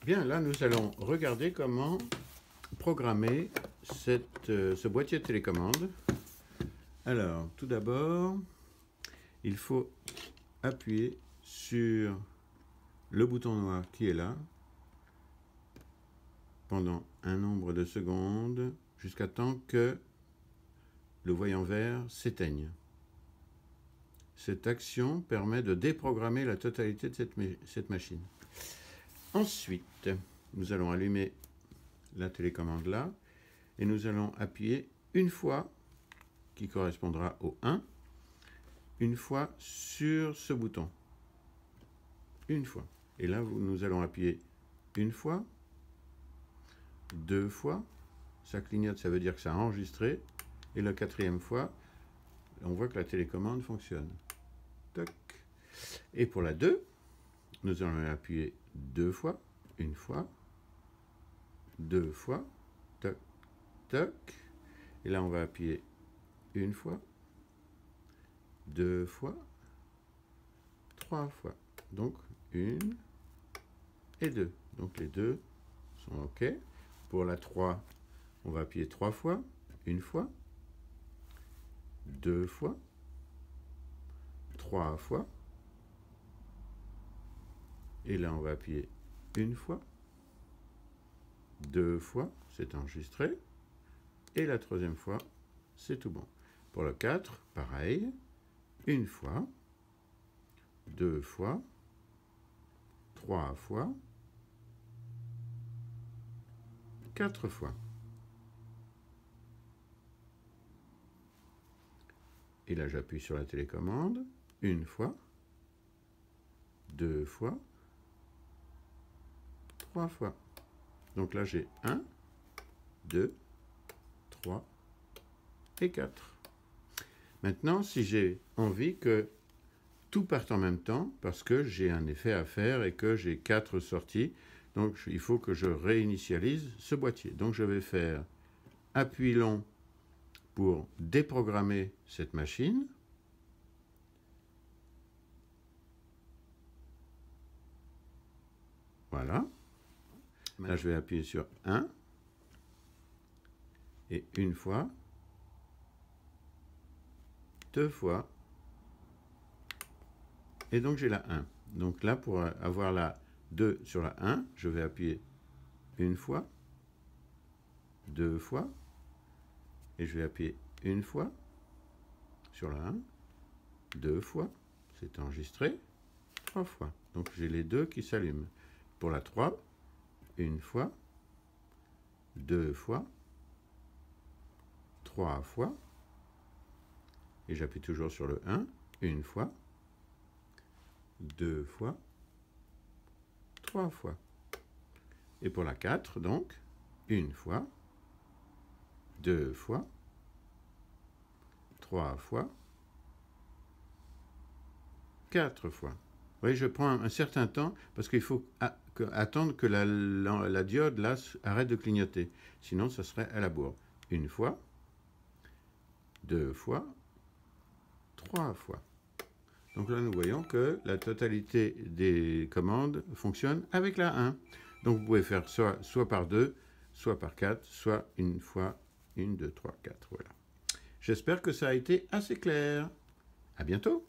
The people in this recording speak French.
Bien, là, nous allons regarder comment programmer ce boîtier de télécommande. Alors, tout d'abord, il faut appuyer sur le bouton noir qui est là pendant un nombre de secondes jusqu'à temps que le voyant vert s'éteigne. Cette action permet de déprogrammer la totalité de cette machine. Ensuite, nous allons allumer la télécommande là et nous allons appuyer une fois, qui correspondra au 1, une fois sur ce bouton. Une fois. Et là, nous allons appuyer une fois, deux fois. Ça clignote, ça veut dire que ça a enregistré. Et la quatrième fois, on voit que la télécommande fonctionne. Toc. Et pour la 2, nous allons appuyer deux fois, une fois, deux fois, toc, toc. Et là, on va appuyer une fois, deux fois, trois fois. Donc, une et deux. Donc, les deux sont OK. Pour la 3, on va appuyer trois fois, une fois, deux fois, trois fois. Et là, on va appuyer une fois, deux fois, c'est enregistré. Et la troisième fois, c'est tout bon. Pour le 4, pareil, une fois, deux fois, trois fois, quatre fois. Et là, j'appuie sur la télécommande, une fois, deux fois, trois fois. Donc là, j'ai 1, 2, 3 et 4. Maintenant, si j'ai envie que tout parte en même temps, parce que j'ai un effet à faire et que j'ai 4 sorties, donc il faut que je réinitialise ce boîtier. Donc je vais faire appui long pour déprogrammer cette machine. Voilà. Là, je vais appuyer sur 1 et une fois, deux fois, et donc j'ai la 1. Donc là, pour avoir la 2 sur la 1, je vais appuyer une fois, deux fois, et je vais appuyer une fois sur la 1, deux fois, c'est enregistré, trois fois. Donc j'ai les deux qui s'allument. Pour la 3, une fois, deux fois, trois fois, et j'appuie toujours sur le 1, une fois, deux fois, trois fois. Et pour la 4, donc, une fois, deux fois, trois fois, quatre fois. Vous voyez, je prends un certain temps parce qu'il faut attendre que la diode là arrête de clignoter. Sinon, ça serait à la bourre. Une fois, deux fois, trois fois. Donc là, nous voyons que la totalité des commandes fonctionne avec la 1. Donc vous pouvez faire soit par 2, soit par 4, soit une fois, 1, 2, 3, 4. Voilà. J'espère que ça a été assez clair. À bientôt.